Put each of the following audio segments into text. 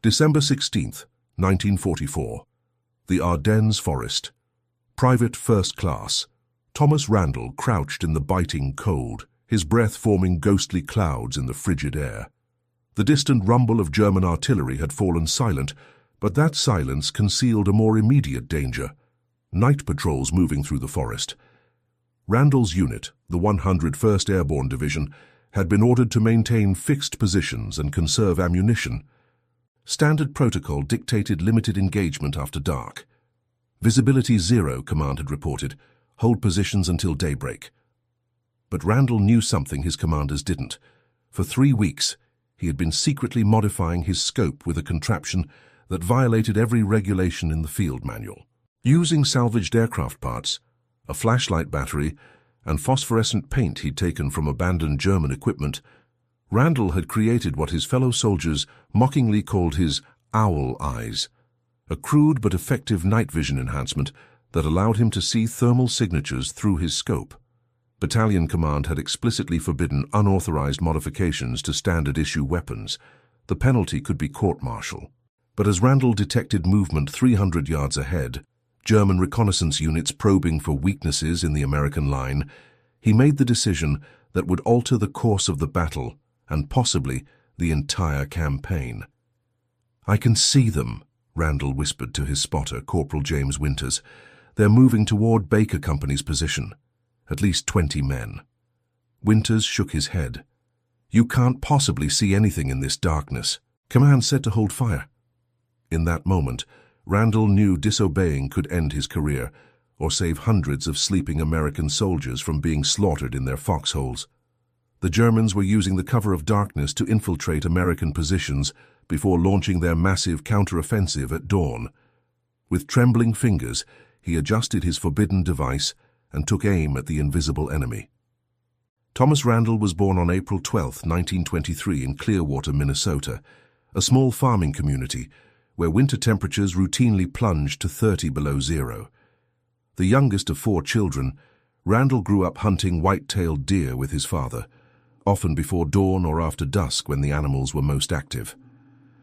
December 16th, 1944. The Ardennes Forest. Private First Class. Thomas Randall crouched in the biting cold, his breath forming ghostly clouds in the frigid air. The distant rumble of German artillery had fallen silent, but that silence concealed a more immediate danger. Night patrols moving through the forest. Randall's unit, the 101st Airborne Division, had been ordered to maintain fixed positions and conserve ammunition. Standard protocol dictated limited engagement after dark. Visibility 0, command had reported. Hold positions until daybreak. But Randall knew something his commanders didn't. For 3 weeks, he had been secretly modifying his scope with a contraption that violated every regulation in the field manual. Using salvaged aircraft parts, a flashlight battery, and phosphorescent paint he'd taken from abandoned German equipment, Randall had created what his fellow soldiers mockingly called his owl eyes, a crude but effective night vision enhancement that allowed him to see thermal signatures through his scope. Battalion Command had explicitly forbidden unauthorized modifications to standard-issue weapons. The penalty could be court-martial. But as Randall detected movement 300 yards ahead, German reconnaissance units probing for weaknesses in the American line, he made the decision that would alter the course of the battle and possibly the entire campaign. "I can see them," Randall whispered to his spotter, Corporal James Winters. "They're moving toward Baker Company's position. At least 20 men." Winters shook his head. "You can't possibly see anything in this darkness." Command said to hold fire. In that moment, Randall knew disobeying could end his career or save hundreds of sleeping American soldiers from being slaughtered in their foxholes. The Germans were using the cover of darkness to infiltrate American positions before launching their massive counteroffensive at dawn. With trembling fingers, he adjusted his forbidden device and took aim at the invisible enemy. Thomas Randall was born on April 12, 1923 in Clearwater, Minnesota, a small farming community where winter temperatures routinely plunged to 30 below zero. The youngest of 4 children, Randall grew up hunting white-tailed deer with his father, often before dawn or after dusk when the animals were most active.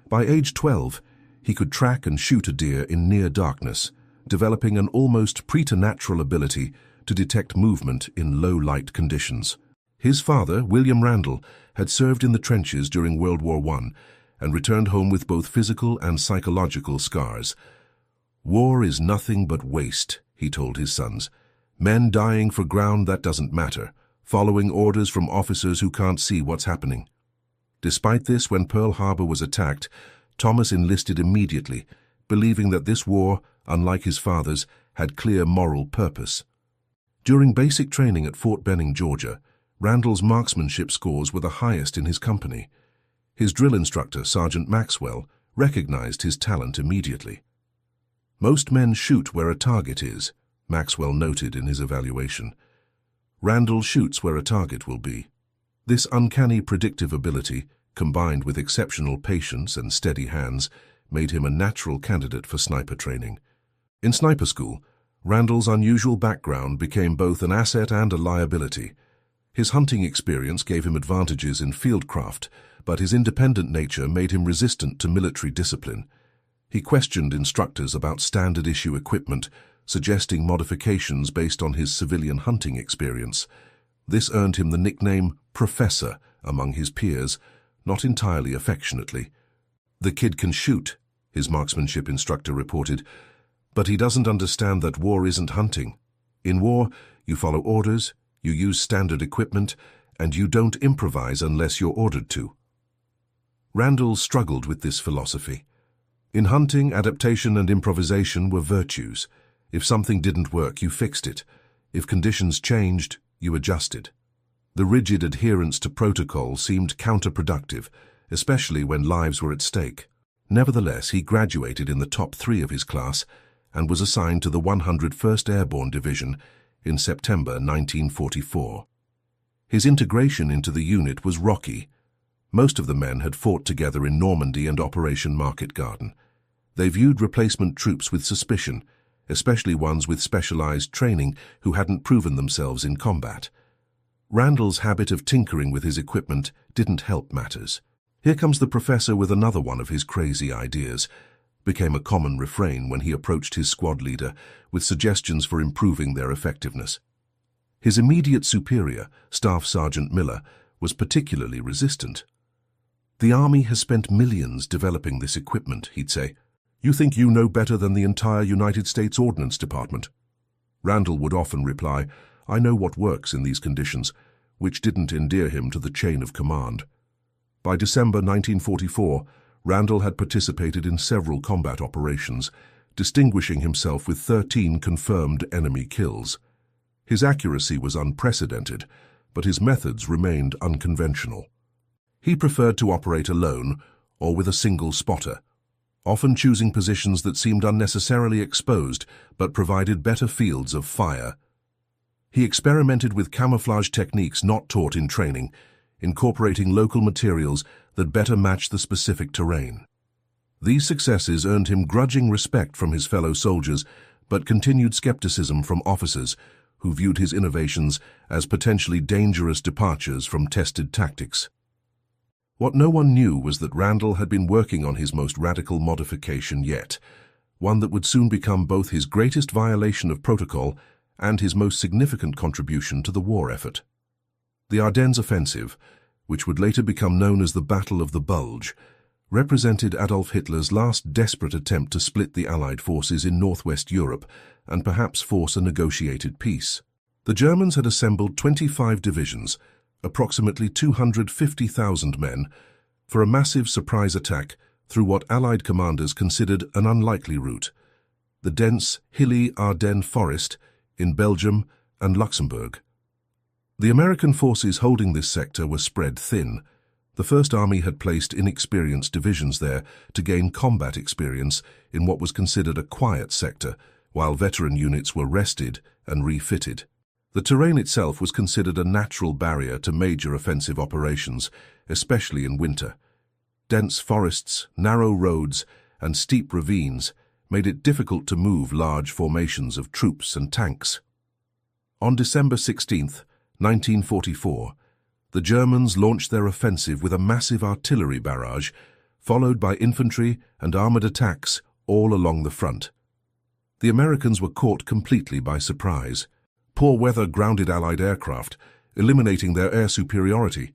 By age 12, he could track and shoot a deer in near darkness, developing an almost preternatural ability to detect movement in low-light conditions. His father, William Randall, had served in the trenches during World War I and returned home with both physical and psychological scars. "War is nothing but waste," he told his sons. "Men dying for ground that doesn't matter, following orders from officers who can't see what's happening." Despite this, when Pearl Harbor was attacked, Thomas enlisted immediately, believing that this war, unlike his father's, had clear moral purpose. During basic training at Fort Benning, Georgia, Randall's marksmanship scores were the highest in his company. His drill instructor, Sergeant Maxwell, recognized his talent immediately. "Most men shoot where a target is," Maxwell noted in his evaluation. "Randall shoots where a target will be." This uncanny predictive ability, combined with exceptional patience and steady hands, made him a natural candidate for sniper training. In sniper school, Randall's unusual background became both an asset and a liability. His hunting experience gave him advantages in fieldcraft, but his independent nature made him resistant to military discipline. He questioned instructors about standard-issue equipment, suggesting modifications based on his civilian hunting experience. This earned him the nickname Professor among his peers, not entirely affectionately. "The kid can shoot," his marksmanship instructor reported, "but he doesn't understand that war isn't hunting. In war, you follow orders, you use standard equipment, and you don't improvise unless you're ordered to." Randall struggled with this philosophy. In hunting, adaptation and improvisation were virtues. If something didn't work, you fixed it. If conditions changed, you adjusted. The rigid adherence to protocol seemed counterproductive, especially when lives were at stake. Nevertheless, he graduated in the top 3 of his class and was assigned to the 101st Airborne Division in September 1944. His integration into the unit was rocky. Most of the men had fought together in Normandy and Operation Market Garden. They viewed replacement troops with suspicion, especially ones with specialized training who hadn't proven themselves in combat. Randall's habit of tinkering with his equipment didn't help matters. "Here comes the professor with another one of his crazy ideas," became a common refrain when he approached his squad leader with suggestions for improving their effectiveness. His immediate superior, Staff Sergeant Miller, was particularly resistant. "The Army has spent millions developing this equipment," he'd say. "You think you know better than the entire United States Ordnance Department?" Randall would often reply, "I know what works in these conditions," which didn't endear him to the chain of command. By December 1944, Randall had participated in several combat operations, distinguishing himself with 13 confirmed enemy kills. His accuracy was unprecedented, but his methods remained unconventional. He preferred to operate alone or with a single spotter, often choosing positions that seemed unnecessarily exposed but provided better fields of fire. He experimented with camouflage techniques not taught in training, incorporating local materials that better matched the specific terrain. These successes earned him grudging respect from his fellow soldiers, but continued skepticism from officers who viewed his innovations as potentially dangerous departures from tested tactics. What no one knew was that Randall had been working on his most radical modification yet, one that would soon become both his greatest violation of protocol and his most significant contribution to the war effort. The Ardennes offensive, which would later become known as the Battle of the Bulge, represented Adolf Hitler's last desperate attempt to split the Allied forces in northwest Europe and perhaps force a negotiated peace. The Germans had assembled 25 divisions, approximately 250,000 men, for a massive surprise attack through what Allied commanders considered an unlikely route, the dense, hilly Ardennes forest in Belgium and Luxembourg. The American forces holding this sector were spread thin. The First Army had placed inexperienced divisions there to gain combat experience in what was considered a quiet sector, while veteran units were rested and refitted. The terrain itself was considered a natural barrier to major offensive operations, especially in winter. Dense forests, narrow roads, and steep ravines made it difficult to move large formations of troops and tanks. On December 16th, 1944, the Germans launched their offensive with a massive artillery barrage, followed by infantry and armored attacks all along the front. The Americans were caught completely by surprise. Poor weather grounded Allied aircraft, eliminating their air superiority.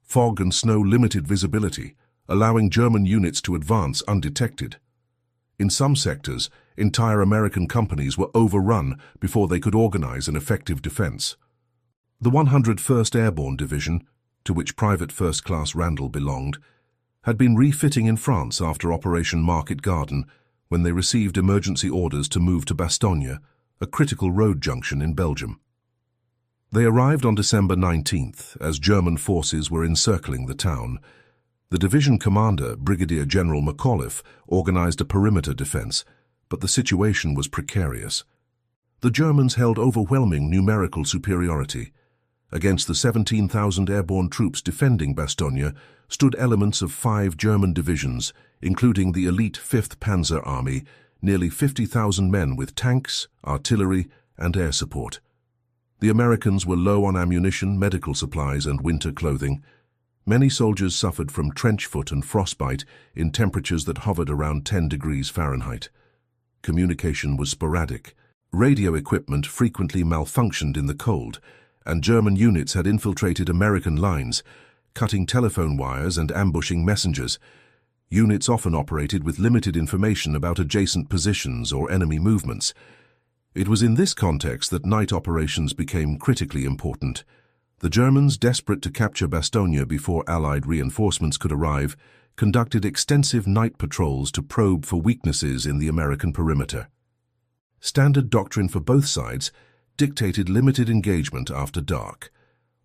Fog and snow limited visibility, allowing German units to advance undetected. In some sectors, entire American companies were overrun before they could organize an effective defense. The 101st Airborne Division, to which Private First Class Randall belonged, had been refitting in France after Operation Market Garden when they received emergency orders to move to Bastogne, a critical road junction in Belgium. They arrived on December 19th as German forces were encircling the town. The division commander, Brigadier General McAuliffe, organized a perimeter defense, but the situation was precarious. The Germans held overwhelming numerical superiority. Against the 17,000 airborne troops defending Bastogne stood elements of 5 German divisions, including the elite 5th Panzer Army, nearly 50,000 men with tanks, artillery, and air support. The Americans were low on ammunition, medical supplies, and winter clothing. Many soldiers suffered from trench foot and frostbite in temperatures that hovered around 10 degrees Fahrenheit. Communication was sporadic. Radio equipment frequently malfunctioned in the cold, and German units had infiltrated American lines, cutting telephone wires and ambushing messengers. Units often operated with limited information about adjacent positions or enemy movements. It was in this context that night operations became critically important. The Germans, desperate to capture Bastogne before Allied reinforcements could arrive, conducted extensive night patrols to probe for weaknesses in the American perimeter. Standard doctrine for both sides dictated limited engagement after dark.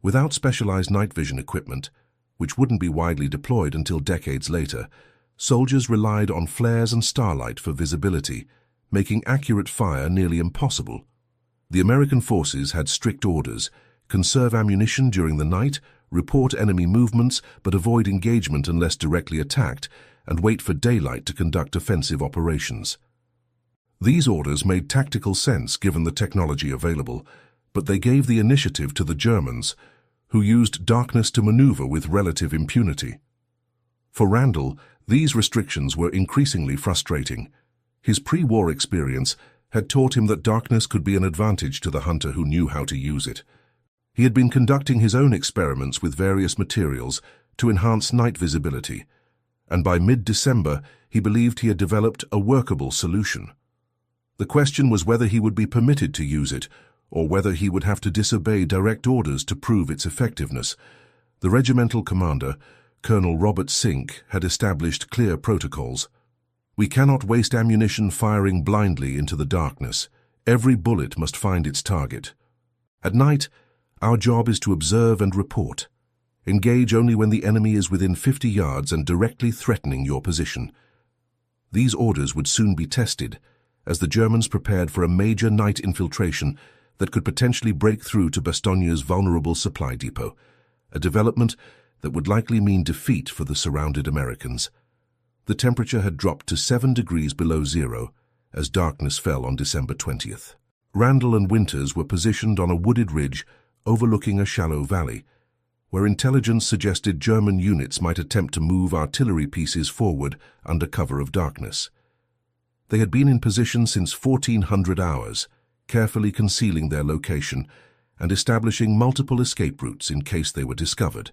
Without specialized night vision equipment, which wouldn't be widely deployed until decades later, soldiers relied on flares and starlight for visibility, making accurate fire nearly impossible. The American forces had strict orders: conserve ammunition during the night, report enemy movements but avoid engagement unless directly attacked, and wait for daylight to conduct offensive operations. These orders made tactical sense given the technology available, but they gave the initiative to the Germans, who used darkness to maneuver with relative impunity. For Randall, these restrictions were increasingly frustrating. His pre-war experience had taught him that darkness could be an advantage to the hunter who knew how to use it. He had been conducting his own experiments with various materials to enhance night visibility, and by mid-December he believed he had developed a workable solution. The question was whether he would be permitted to use it, or whether he would have to disobey direct orders to prove its effectiveness. The regimental commander, Colonel Robert Sink, had established clear protocols. "We cannot waste ammunition firing blindly into the darkness. Every bullet must find its target. At night, our job is to observe and report. Engage only when the enemy is within 50 yards and directly threatening your position." These orders would soon be tested, as the Germans prepared for a major night infiltration that could potentially break through to Bastogne's vulnerable supply depot, a development that would likely mean defeat for the surrounded Americans. The temperature had dropped to 7 degrees below zero as darkness fell on December 20th. Randall and Winters were positioned on a wooded ridge overlooking a shallow valley, where intelligence suggested German units might attempt to move artillery pieces forward under cover of darkness. They had been in position since 1400 hours, carefully concealing their location and establishing multiple escape routes in case they were discovered.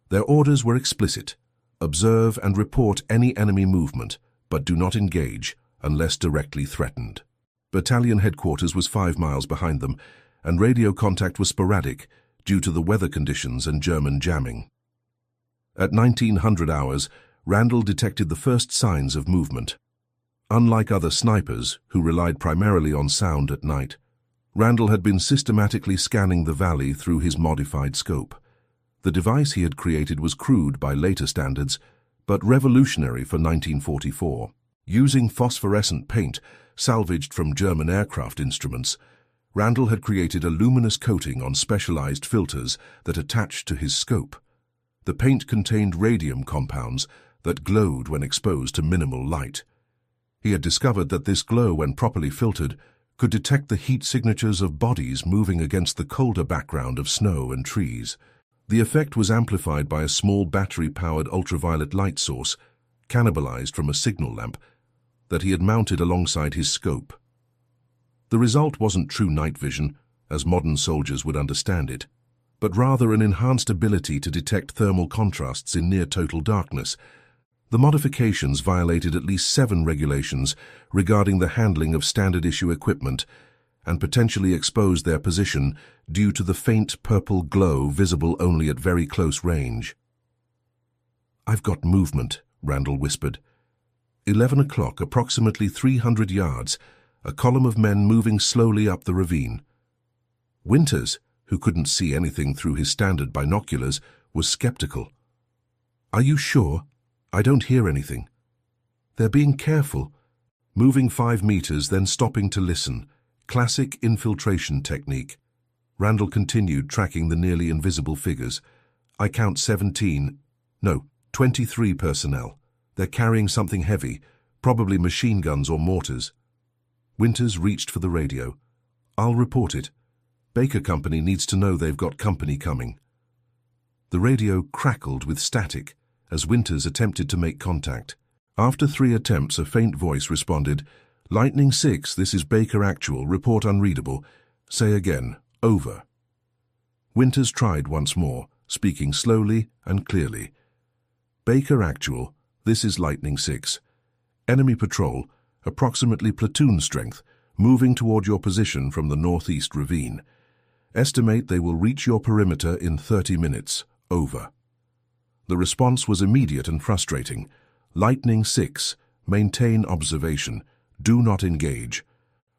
Their orders were explicit: observe and report any enemy movement, but do not engage unless directly threatened. Battalion headquarters was 5 miles behind them, and radio contact was sporadic due to the weather conditions and German jamming. At 1900 hours, Randall detected the first signs of movement. Unlike other snipers, who relied primarily on sound at night, Randall had been systematically scanning the valley through his modified scope. The device he had created was crude by later standards, but revolutionary for 1944. Using phosphorescent paint salvaged from German aircraft instruments, Randall had created a luminous coating on specialized filters that attached to his scope. The paint contained radium compounds that glowed when exposed to minimal light. He had discovered that this glow, when properly filtered, could detect the heat signatures of bodies moving against the colder background of snow and trees. The effect was amplified by a small battery-powered ultraviolet light source, cannibalized from a signal lamp, that he had mounted alongside his scope. The result wasn't true night vision, as modern soldiers would understand it, but rather an enhanced ability to detect thermal contrasts in near-total darkness. The modifications violated at least 7 regulations regarding the handling of standard-issue equipment and potentially exposed their position due to the faint purple glow visible only at very close range. "I've got movement," Randall whispered. 11 o'clock, approximately 300 yards, a column of men moving slowly up the ravine. Winters, who couldn't see anything through his standard binoculars, was skeptical. "Are you sure? I don't hear anything." "They're being careful." Moving 5 meters, then stopping to listen. Classic infiltration technique. Randall continued, tracking the nearly invisible figures. "I count 23 personnel. They're carrying something heavy, probably machine guns or mortars." Winters reached for the radio. "I'll report it. Baker Company needs to know they've got company coming." The radio crackled with static as Winters attempted to make contact. After 3 attempts, a faint voice responded, "Lightning 6, this is Baker Actual, report unreadable. Say again, over." Winters tried once more, speaking slowly and clearly. "Baker Actual, this is Lightning 6. Enemy patrol, approximately platoon strength, moving toward your position from the northeast ravine. Estimate they will reach your perimeter in 30 minutes. Over." The response was immediate and frustrating. "Lightning 6, maintain observation. Do not engage.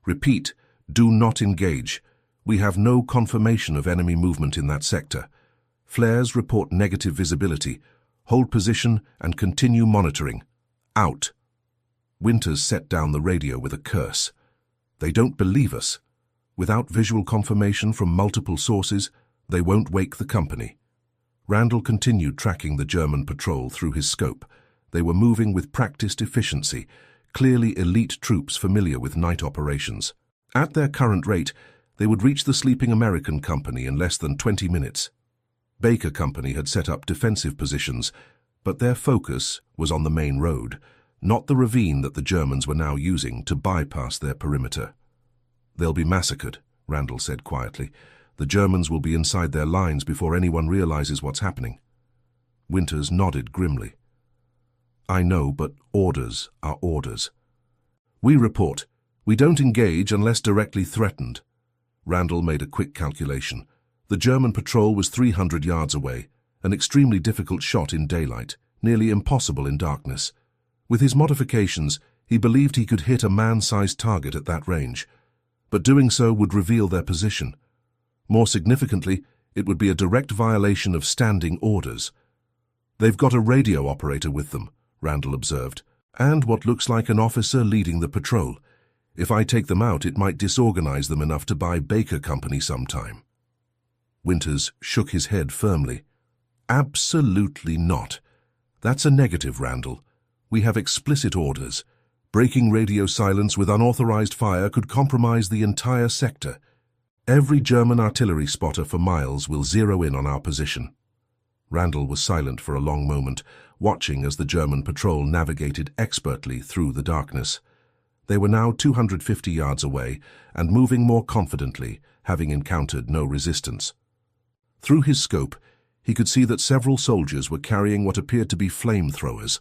Repeat, do not engage. We have no confirmation of enemy movement in that sector. Flares report negative visibility. Hold position and continue monitoring. Out." Winters set down the radio with a curse. "They don't believe us. Without visual confirmation from multiple sources, they won't wake the company." Randall continued tracking the German patrol through his scope. They were moving with practiced efficiency, clearly elite troops familiar with night operations. At their current rate, they would reach the sleeping American company in less than 20 minutes. Baker Company had set up defensive positions, But their focus was on the main road, not the ravine that the Germans were now using to bypass their perimeter. "They'll be massacred," Randall said quietly. "The Germans will be inside their lines before anyone realizes what's happening." Winters nodded grimly. "I know, but orders are orders." "We report. We don't engage unless directly threatened." Randall made a quick calculation. The German patrol was 300 yards away, an extremely difficult shot in daylight, nearly impossible in darkness. With his modifications, he believed he could hit a man-sized target at that range, but doing so would reveal their position. More significantly, it would be a direct violation of standing orders. "They've got a radio operator with them," Randall observed, "and what looks like an officer leading the patrol. If I take them out, it might disorganize them enough to buy Baker Company sometime." Winters shook his head firmly. "Absolutely not. That's a negative, Randall. We have explicit orders. Breaking radio silence with unauthorized fire could compromise the entire sector. Every German artillery spotter for miles will zero in on our position." Randall was silent for a long moment, watching as the German patrol navigated expertly through the darkness. They were now 250 yards away and moving more confidently, having encountered no resistance. Through his scope, he could see that several soldiers were carrying what appeared to be flamethrowers,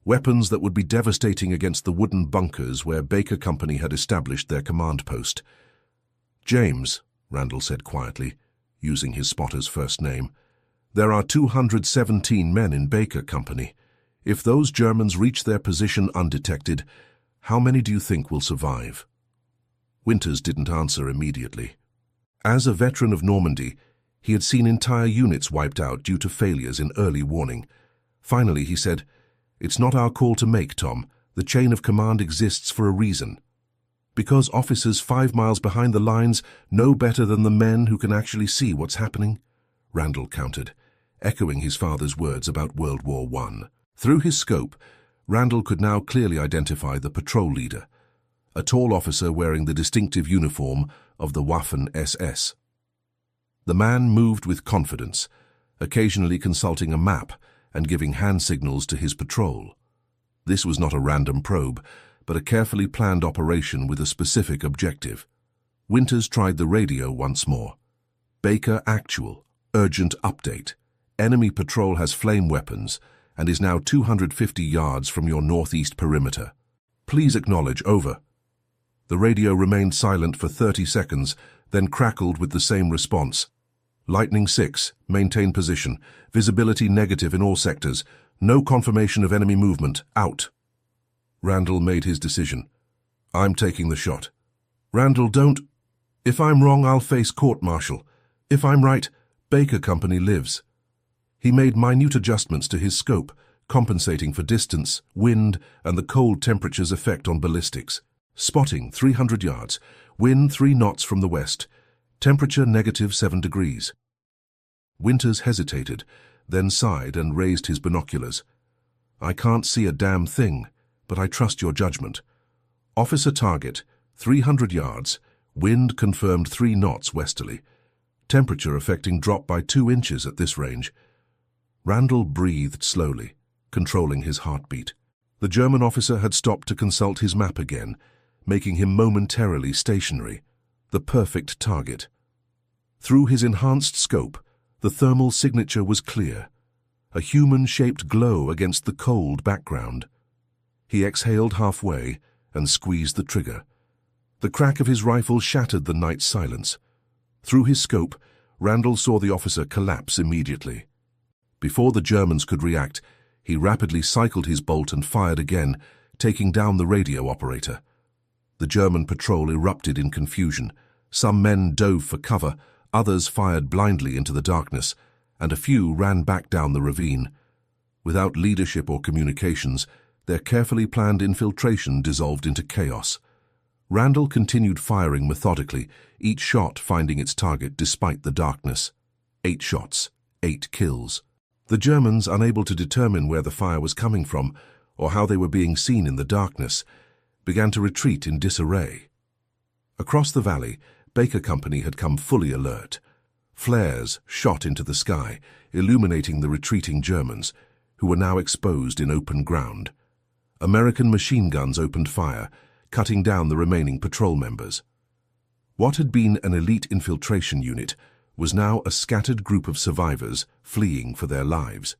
weapons that would be devastating against the wooden bunkers where Baker Company had established their command post. "James," Randall said quietly, using his spotter's first name, "there are 217 men in Baker Company. If those Germans reach their position undetected, how many do you think will survive?" Winters didn't answer immediately. As a veteran of Normandy, he had seen entire units wiped out due to failures in early warning. Finally, he said, "It's not our call to make, Tom. The chain of command exists for a reason. Because officers 5 miles behind the lines know better than the men who can actually see what's happening," Randall countered, echoing his father's words about World War I. Through his scope, Randall could now clearly identify the patrol leader, a tall officer wearing the distinctive uniform of the Waffen-SS. The man moved with confidence, occasionally consulting a map and giving hand signals to his patrol. This was not a random probe, but a carefully planned operation with a specific objective. Winters tried the radio once more. "Baker actual. Urgent update. Enemy patrol has flame weapons and is now 250 yards from your northeast perimeter. Please acknowledge, over." The radio remained silent for 30 seconds, then crackled with the same response. "Lightning 6, maintain position. Visibility negative in all sectors. No confirmation of enemy movement. Out." Randall made his decision. "I'm taking the shot." "Randall, don't. If I'm wrong, I'll face court-martial. If I'm right, Baker Company lives." He made minute adjustments to his scope, compensating for distance, wind, and the cold temperature's effect on ballistics. Spotting 300 yards, wind 3 knots from the west, temperature -7 degrees. Winters hesitated, then sighed and raised his binoculars. "I can't see a damn thing, but I trust your judgment. Officer target, 300 yards, wind confirmed 3 knots westerly. Temperature affecting drop by 2 inches at this range." Randall breathed slowly, controlling his heartbeat. The German officer had stopped to consult his map again, making him momentarily stationary, the perfect target. Through his enhanced scope, the thermal signature was clear, a human-shaped glow against the cold background. He exhaled halfway and squeezed the trigger. The crack of his rifle shattered the night silence. Through his scope, Randall saw the officer collapse immediately. Before the Germans could react, he rapidly cycled his bolt and fired again, taking down the radio operator. The German patrol erupted in confusion. Some men dove for cover, others fired blindly into the darkness, and a few ran back down the ravine. Without leadership or communications, their carefully planned infiltration dissolved into chaos. Randall continued firing methodically, each shot finding its target despite the darkness. 8 shots, 8 kills. The Germans, unable to determine where the fire was coming from or how they were being seen in the darkness, began to retreat in disarray. Across the valley, Baker Company had come fully alert. Flares shot into the sky, illuminating the retreating Germans. who were now exposed in open ground. American machine guns opened fire, cutting down the remaining patrol members. What had been an elite infiltration unit was now a scattered group of survivors fleeing for their lives.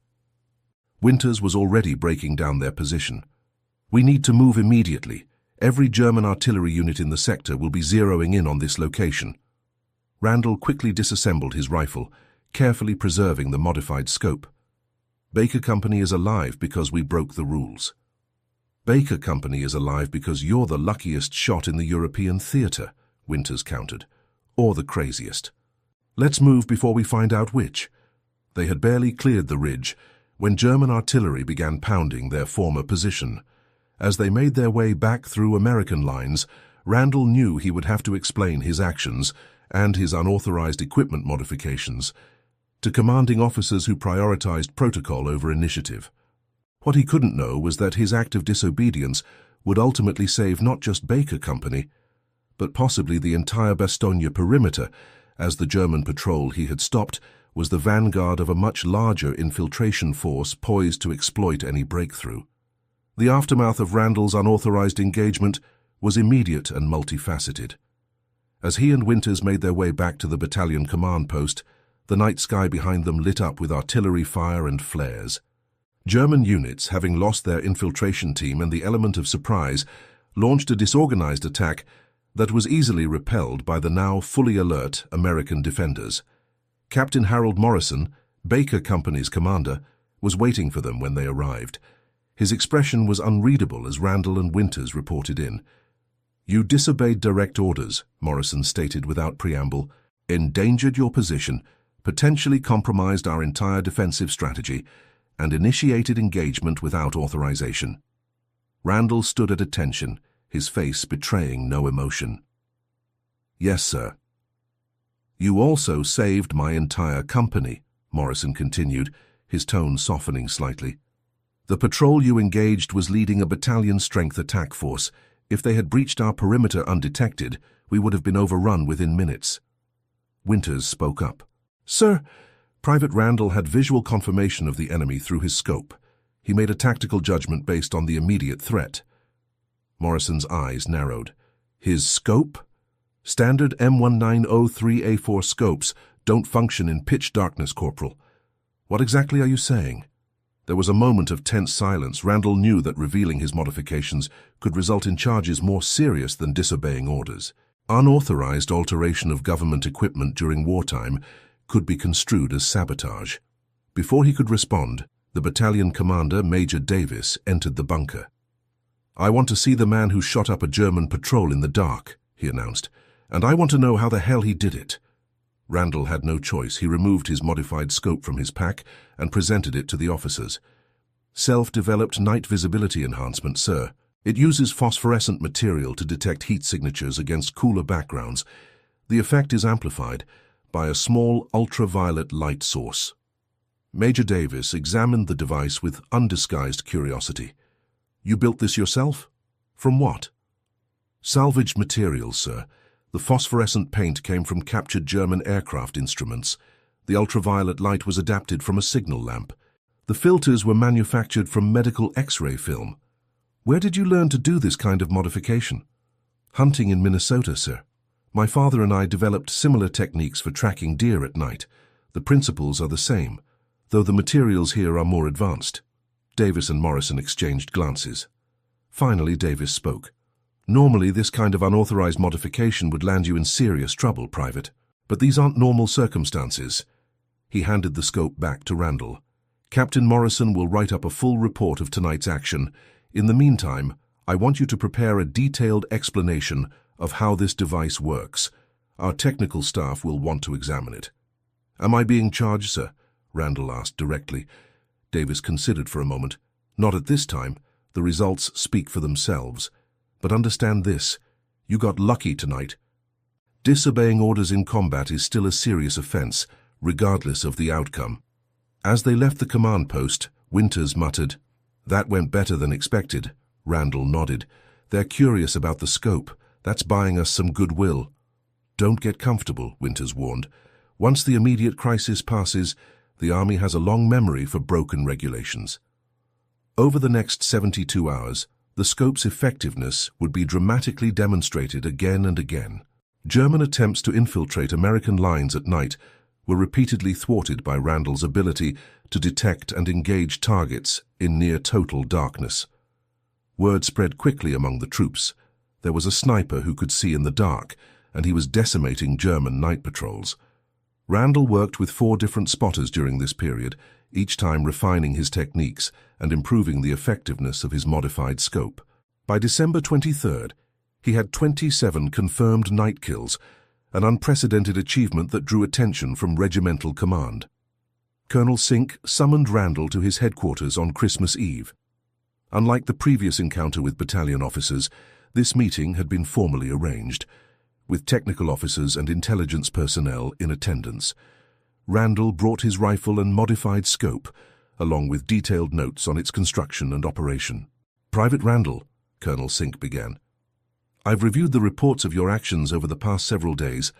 Winters was already breaking down their position. "We need to move immediately. Every German artillery unit in the sector will be zeroing in on this location." Randall quickly disassembled his rifle, carefully preserving the modified scope. "Baker Company is alive because we broke the rules." "Baker Company is alive because you're the luckiest shot in the European theater," Winters countered. "Or the craziest. Let's move before we find out which." They had barely cleared the ridge when German artillery began pounding their former position. As they made their way back through American lines, Randall knew he would have to explain his actions and his unauthorized equipment modifications to commanding officers who prioritized protocol over initiative. What he couldn't know was that his act of disobedience would ultimately save not just Baker Company, but possibly the entire Bastogne perimeter, as the German patrol he had stopped was the vanguard of a much larger infiltration force poised to exploit any breakthrough. The aftermath of Randall's unauthorized engagement was immediate and multifaceted. As he and Winters made their way back to the battalion command post, the night sky behind them lit up with artillery fire and flares. German units, having lost their infiltration team and the element of surprise, launched a disorganized attack that was easily repelled by the now fully alert American defenders. Captain Harold Morrison, Baker Company's commander, was waiting for them when they arrived. His expression was unreadable as Randall and Winters reported in. "You disobeyed direct orders," Morrison stated without preamble, "endangered your position, potentially compromised our entire defensive strategy, and initiated engagement without authorization." Randall stood at attention, his face betraying no emotion. "Yes, sir." "You also saved my entire company," Morrison continued, his tone softening slightly. "The patrol you engaged was leading a battalion-strength attack force. If they had breached our perimeter undetected, we would have been overrun within minutes." Winters spoke up. "Sir," Private Randall had visual confirmation of the enemy through his scope. He made a tactical judgment based on the immediate threat. Morrison's eyes narrowed. "His scope? Standard M1903A4 scopes don't function in pitch darkness, Corporal. What exactly are you saying?" There was a moment of tense silence. Randall knew that revealing his modifications could result in charges more serious than disobeying orders. Unauthorized alteration of government equipment during wartime could be construed as sabotage. Before he could respond, the battalion commander, Major Davis, entered the bunker. "I want to see the man who shot up a German patrol in the dark," he announced, "and I want to know how the hell he did it." Randall had no choice. He removed his modified scope from his pack and presented it to the officers. "Self-developed night visibility enhancement, sir. It uses phosphorescent material to detect heat signatures against cooler backgrounds. The effect is amplified by a small ultraviolet light source." Major Davis examined the device with undisguised curiosity. "You built this yourself? From what?" "Salvaged materials, sir. The phosphorescent paint came from captured German aircraft instruments. The ultraviolet light was adapted from a signal lamp. The filters were manufactured from medical X-ray film. Where did you learn to do this kind of modification?" "Hunting in Minnesota, sir. My father and I developed similar techniques for tracking deer at night. The principles are the same, though the materials here are more advanced." Davis and Morrison exchanged glances. Finally, Davis spoke. "Normally, this kind of unauthorized modification would land you in serious trouble, Private. But these aren't normal circumstances." He handed the scope back to Randall. "Captain Morrison will write up a full report of tonight's action. In the meantime, I want you to prepare a detailed explanation of how this device works. Our technical staff will want to examine it." "Am I being charged, sir?" Randall asked directly. Davis considered for a moment. "Not at this time. The results speak for themselves. But understand this, you got lucky tonight. Disobeying orders in combat is still a serious offense, regardless of the outcome." As they left the command post, Winters muttered, "That went better than expected." Randall nodded. "They're curious about the scope. That's buying us some goodwill." "Don't get comfortable," Winters warned. "Once the immediate crisis passes, the Army has a long memory for broken regulations. Over the next 72 hours, the scope's effectiveness would be dramatically demonstrated again and again. German attempts to infiltrate American lines at night were repeatedly thwarted by Randall's ability to detect and engage targets in near-total darkness. Word spread quickly among the troops. There was a sniper who could see in the dark, and he was decimating German night patrols. Randall worked with 4 different spotters during this period, each time refining his techniques and improving the effectiveness of his modified scope. By December 23rd, he had 27 confirmed night kills, an unprecedented achievement that drew attention from regimental command. Colonel Sink summoned Randall to his headquarters on Christmas Eve. Unlike the previous encounter with battalion officers, this meeting had been formally arranged, with technical officers and intelligence personnel in attendance. Randall brought his rifle and modified scope, along with detailed notes on its construction and operation. "Private Randall," Colonel Sink began, "I've reviewed the reports of your actions over the past several days.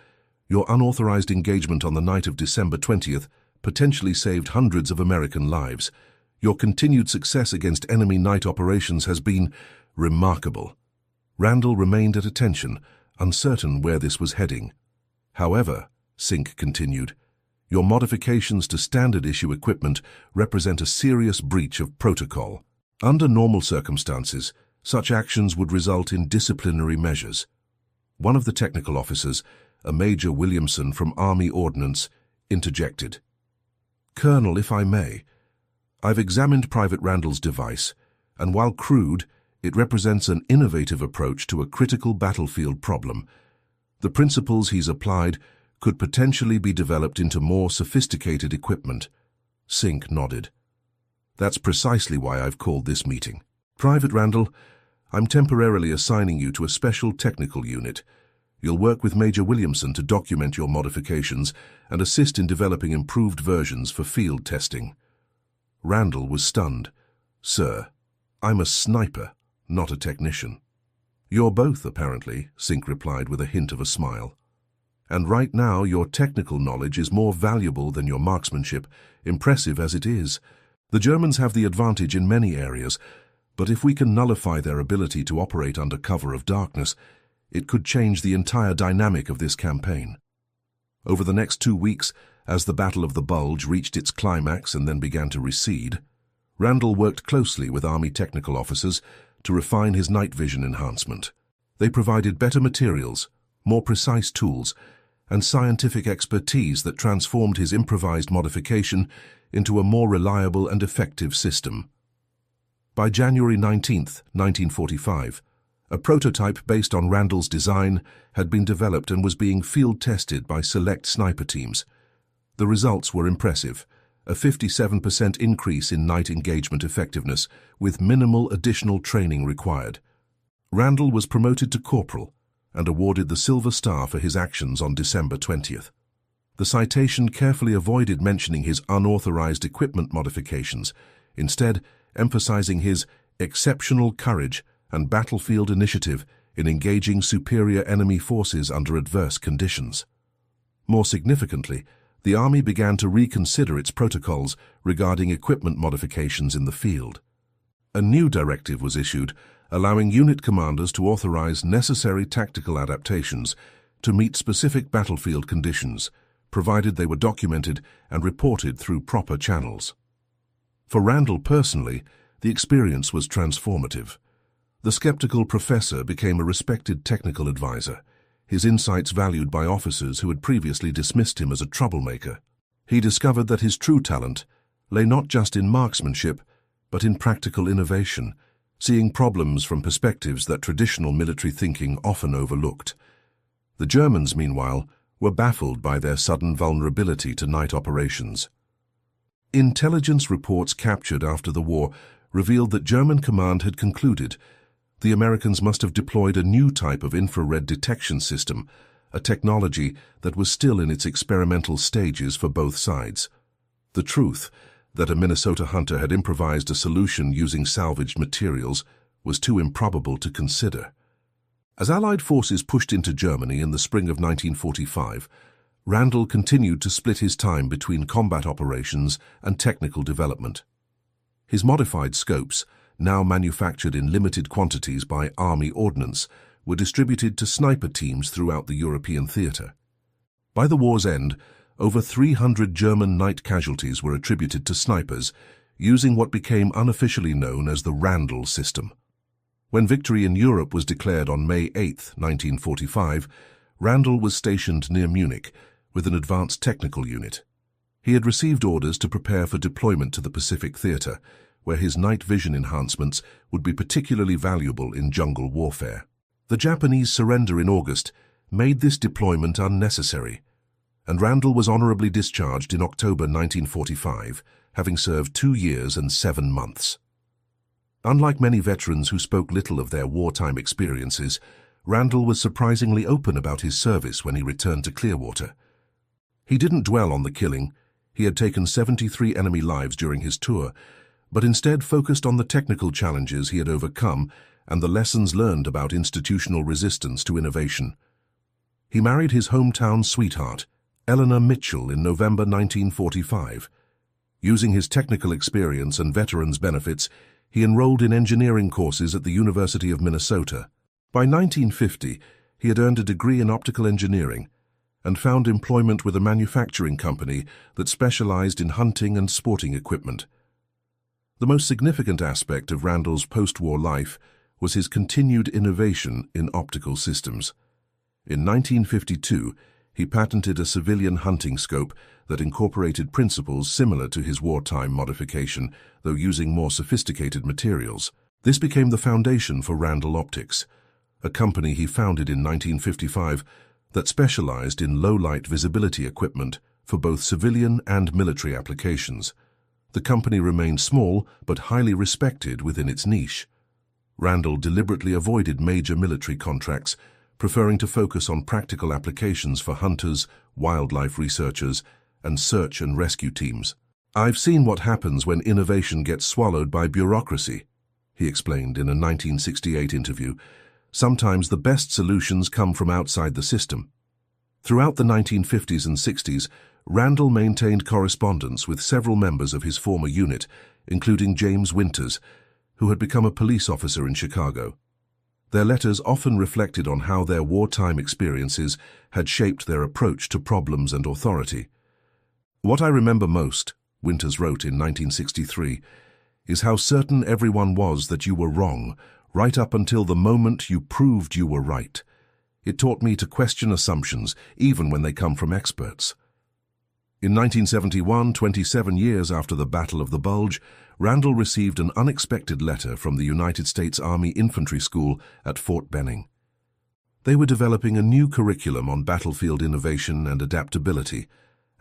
Your unauthorized engagement on the night of December 20th potentially saved hundreds of American lives. Your continued success against enemy night operations has been remarkable." Randall remained at attention, uncertain where this was heading. "However," Sink continued, "your modifications to standard-issue equipment represent a serious breach of protocol. Under normal circumstances, such actions would result in disciplinary measures." One of the technical officers, a Major Williamson from Army Ordnance, interjected. "Colonel, if I may, I've examined Private Randall's device, and while crude, it represents an innovative approach to a critical battlefield problem. The principles he's applied could potentially be developed into more sophisticated equipment." Sink nodded. "That's precisely why I've called this meeting. Private Randall, I'm temporarily assigning you to a special technical unit. You'll work with Major Williamson to document your modifications and assist in developing improved versions for field testing." Randall was stunned. "Sir, I'm a sniper, not a technician." "You're both, apparently," Sink replied with a hint of a smile. "And right now your technical knowledge is more valuable than your marksmanship, impressive as it is. The Germans have the advantage in many areas, but if we can nullify their ability to operate under cover of darkness, it could change the entire dynamic of this campaign." Over the next 2 weeks, as the Battle of the Bulge reached its climax and then began to recede, Randall worked closely with Army technical officers to refine his night vision enhancement. They provided better materials, more precise tools, and scientific expertise that transformed his improvised modification into a more reliable and effective system. By January 19, 1945, a prototype based on Randall's design had been developed and was being field-tested by select sniper teams. The results were impressive, a 57% increase in night engagement effectiveness with minimal additional training required. Randall was promoted to corporal and awarded the Silver Star for his actions on December 20th. The citation carefully avoided mentioning his unauthorized equipment modifications, instead emphasizing his exceptional courage and battlefield initiative in engaging superior enemy forces under adverse conditions. More significantly, the Army began to reconsider its protocols regarding equipment modifications in the field. A new directive was issued, allowing unit commanders to authorize necessary tactical adaptations to meet specific battlefield conditions, provided they were documented and reported through proper channels. For Randall personally, the experience was transformative. The skeptical professor became a respected technical advisor, his insights valued by officers who had previously dismissed him as a troublemaker. He discovered that his true talent lay not just in marksmanship, but in practical innovation, seeing problems from perspectives that traditional military thinking often overlooked. The Germans, meanwhile, were baffled by their sudden vulnerability to night operations. Intelligence reports captured after the war revealed that German command had concluded the Americans must have deployed a new type of infrared detection system, a technology that was still in its experimental stages for both sides. The truth, that a Minnesota hunter had improvised a solution using salvaged materials, was too improbable to consider. As Allied forces pushed into Germany in the spring of 1945, Randall continued to split his time between combat operations and technical development. His modified scopes, now manufactured in limited quantities by Army Ordnance, were distributed to sniper teams throughout the European theatre. By the war's end, over 300 German night casualties were attributed to snipers, using what became unofficially known as the Randall system. When victory in Europe was declared on May 8, 1945, Randall was stationed near Munich with an advanced technical unit. He had received orders to prepare for deployment to the Pacific Theatre, where his night vision enhancements would be particularly valuable in jungle warfare. The Japanese surrender in August made this deployment unnecessary, and Randall was honorably discharged in October 1945, having served 2 years and 7 months. Unlike many veterans who spoke little of their wartime experiences, Randall was surprisingly open about his service when he returned to Clearwater. He didn't dwell on the killing. He had taken 73 enemy lives during his tour, but instead focused on the technical challenges he had overcome and the lessons learned about institutional resistance to innovation. He married his hometown sweetheart, Eleanor Mitchell, in November 1945. Using his technical experience and veterans' benefits, he enrolled in engineering courses at the University of Minnesota. By 1950, he had earned a degree in optical engineering and found employment with a manufacturing company that specialized in hunting and sporting equipment. The most significant aspect of Randall's post-war life was his continued innovation in optical systems. In 1952, he patented a civilian hunting scope that incorporated principles similar to his wartime modification, though using more sophisticated materials. This became the foundation for Randall Optics, a company he founded in 1955 that specialized in low-light visibility equipment for both civilian and military applications. The company remained small but highly respected within its niche. Randall deliberately avoided major military contracts, preferring to focus on practical applications for hunters, wildlife researchers, and search and rescue teams. "I've seen what happens when innovation gets swallowed by bureaucracy," he explained in a 1968 interview. "Sometimes the best solutions come from outside the system." Throughout the 1950s and 60s, Randall maintained correspondence with several members of his former unit, including James Winters, who had become a police officer in Chicago. Their letters often reflected on how their wartime experiences had shaped their approach to problems and authority. "What I remember most," Winters wrote in 1963, "is how certain everyone was that you were wrong, right up until the moment you proved you were right. It taught me to question assumptions, even when they come from experts." In 1971, 27 years after the Battle of the Bulge, Randall received an unexpected letter from the United States Army Infantry School at Fort Benning. They were developing a new curriculum on battlefield innovation and adaptability,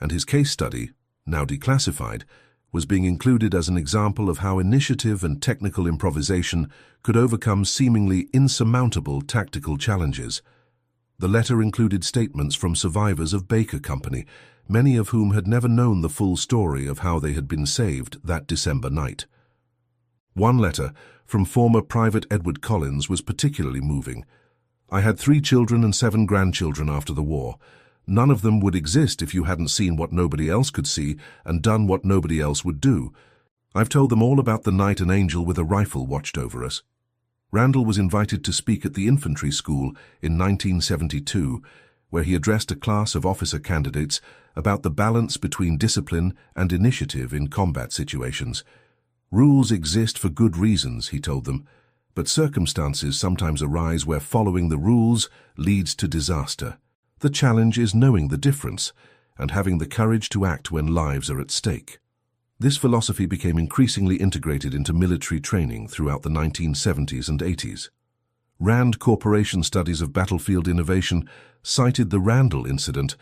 and his case study, now declassified, was being included as an example of how initiative and technical improvisation could overcome seemingly insurmountable tactical challenges. The letter included statements from survivors of Baker Company, many of whom had never known the full story of how they had been saved that December night. One letter from former Private Edward Collins was particularly moving. "I had 3 children and 7 grandchildren after the war. None of them would exist if you hadn't seen what nobody else could see and done what nobody else would do. I've told them all about the night an angel with a rifle watched over us." Randall was invited to speak at the infantry school in 1972, where he addressed a class of officer candidates about the balance between discipline and initiative in combat situations. "Rules exist for good reasons," he told them, "but circumstances sometimes arise where following the rules leads to disaster. The challenge is knowing the difference and having the courage to act when lives are at stake." This philosophy became increasingly integrated into military training throughout the 1970s and 80s. Rand Corporation studies of battlefield innovation cited the Randall incident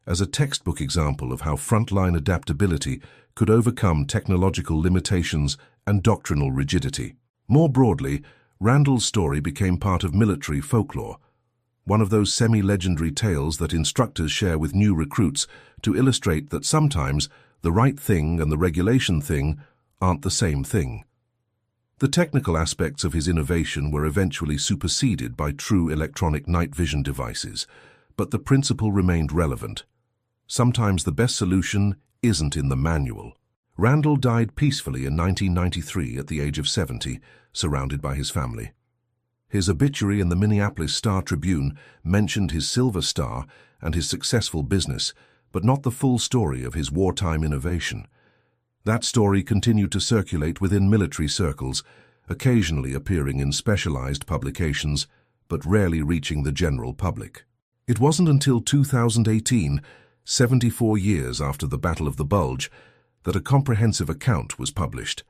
as a textbook example of how frontline adaptability could overcome technological limitations and doctrinal rigidity. More broadly, Randall's story became part of military folklore, one of those semi-legendary tales that instructors share with new recruits to illustrate that sometimes the right thing and the regulation thing aren't the same thing. The technical aspects of his innovation were eventually superseded by true electronic night vision devices, but the principle remained relevant. Sometimes the best solution isn't in the manual. Randall died peacefully in 1993 at the age of 70, surrounded by his family. His obituary in the Minneapolis Star-Tribune mentioned his Silver Star and his successful business, but not the full story of his wartime innovation. That story continued to circulate within military circles, occasionally appearing in specialized publications, but rarely reaching the general public. It wasn't until 2018, 74 years after the Battle of the Bulge, that a comprehensive account was published.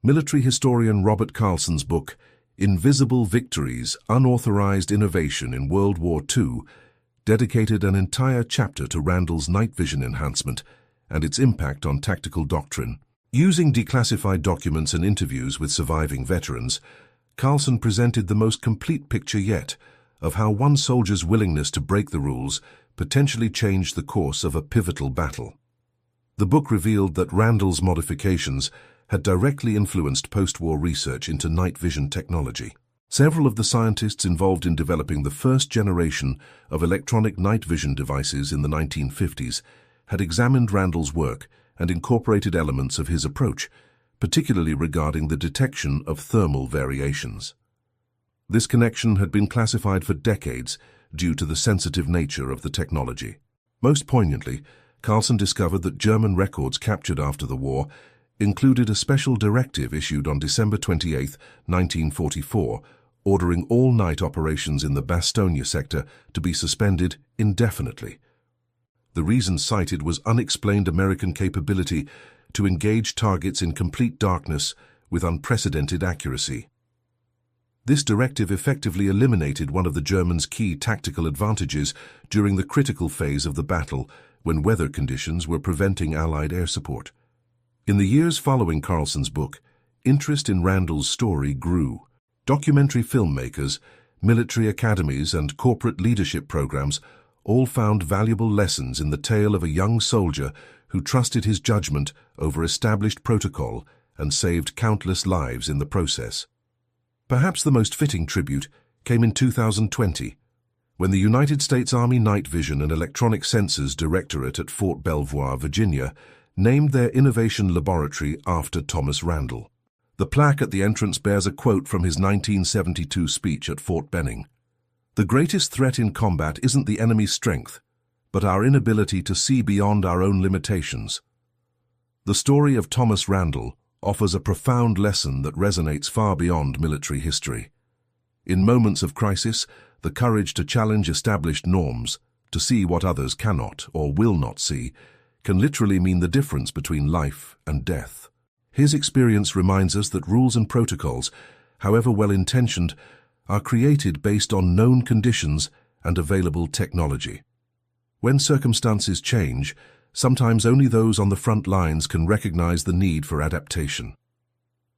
Military historian Robert Carlson's book, Invisible Victories: Unauthorized Innovation in World War II, dedicated an entire chapter to Randall's night vision enhancement and its impact on tactical doctrine. Using declassified documents and interviews with surviving veterans, Carlson presented the most complete picture yet of how one soldier's willingness to break the rules potentially changed the course of a pivotal battle. The book revealed that Randall's modifications had directly influenced post-war research into night vision technology. Several of the scientists involved in developing the first generation of electronic night vision devices in the 1950s had examined Randall's work and incorporated elements of his approach, particularly regarding the detection of thermal variations. This connection had been classified for decades due to the sensitive nature of the technology. Most poignantly, Carlson discovered that German records captured after the war included a special directive issued on December 28, 1944, ordering all night operations in the Bastogne sector to be suspended indefinitely. The reason cited was unexplained American capability to engage targets in complete darkness with unprecedented accuracy. This directive effectively eliminated one of the Germans' key tactical advantages during the critical phase of the battle when weather conditions were preventing Allied air support. In the years following Carlson's book, interest in Randall's story grew. Documentary filmmakers, military academies, and corporate leadership programs all found valuable lessons in the tale of a young soldier who trusted his judgment over established protocol and saved countless lives in the process. Perhaps the most fitting tribute came in 2020, when the United States Army Night Vision and Electronic Sensors Directorate at Fort Belvoir, Virginia, named their innovation laboratory after Thomas Randall. The plaque at the entrance bears a quote from his 1972 speech at Fort Benning. "The greatest threat in combat isn't the enemy's strength, but our inability to see beyond our own limitations." The story of Thomas Randall offers a profound lesson that resonates far beyond military history. In moments of crisis, the courage to challenge established norms, to see what others cannot or will not see, can literally mean the difference between life and death. His experience reminds us that rules and protocols, however well-intentioned, are created based on known conditions and available technology. When circumstances change, sometimes only those on the front lines can recognize the need for adaptation.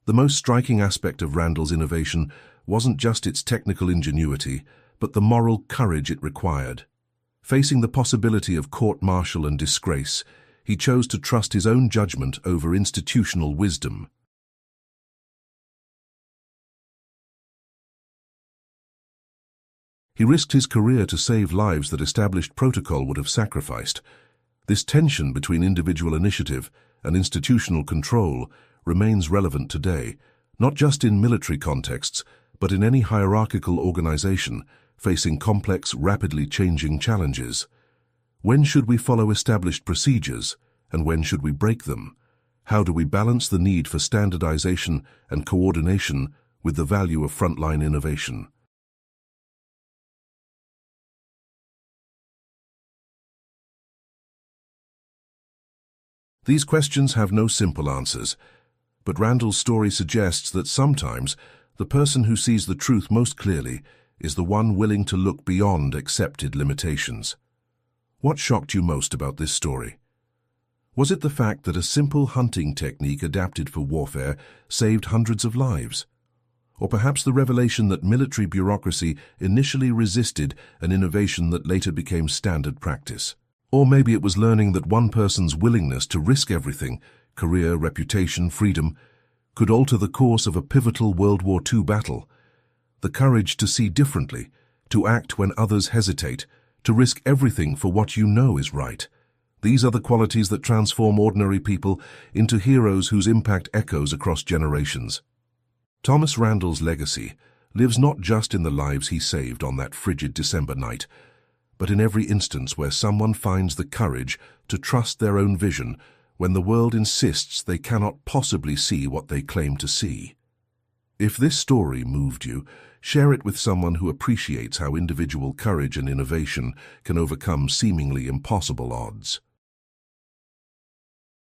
The most striking aspect of Randall's innovation wasn't just its technical ingenuity, but the moral courage it required. Facing the possibility of court-martial and disgrace, he chose to trust his own judgment over institutional wisdom. He risked his career to save lives that established protocol would have sacrificed. This tension between individual initiative and institutional control remains relevant today, not just in military contexts, but in any hierarchical organization facing complex, rapidly changing challenges. When should we follow established procedures, and when should we break them? How do we balance the need for standardization and coordination with the value of frontline innovation? These questions have no simple answers, but Randall's story suggests that sometimes the person who sees the truth most clearly is the one willing to look beyond accepted limitations. What shocked you most about this story? Was it the fact that a simple hunting technique adapted for warfare saved hundreds of lives? Or perhaps the revelation that military bureaucracy initially resisted an innovation that later became standard practice? Or maybe it was learning that one person's willingness to risk everything, career, reputation, freedom, could alter the course of a pivotal World War II battle. The courage to see differently, to act when others hesitate, to risk everything for what you know is right. These are the qualities that transform ordinary people into heroes whose impact echoes across generations. Thomas Randall's legacy lives not just in the lives he saved on that frigid December night, but in every instance where someone finds the courage to trust their own vision when the world insists they cannot possibly see what they claim to see. If this story moved you, share it with someone who appreciates how individual courage and innovation can overcome seemingly impossible odds.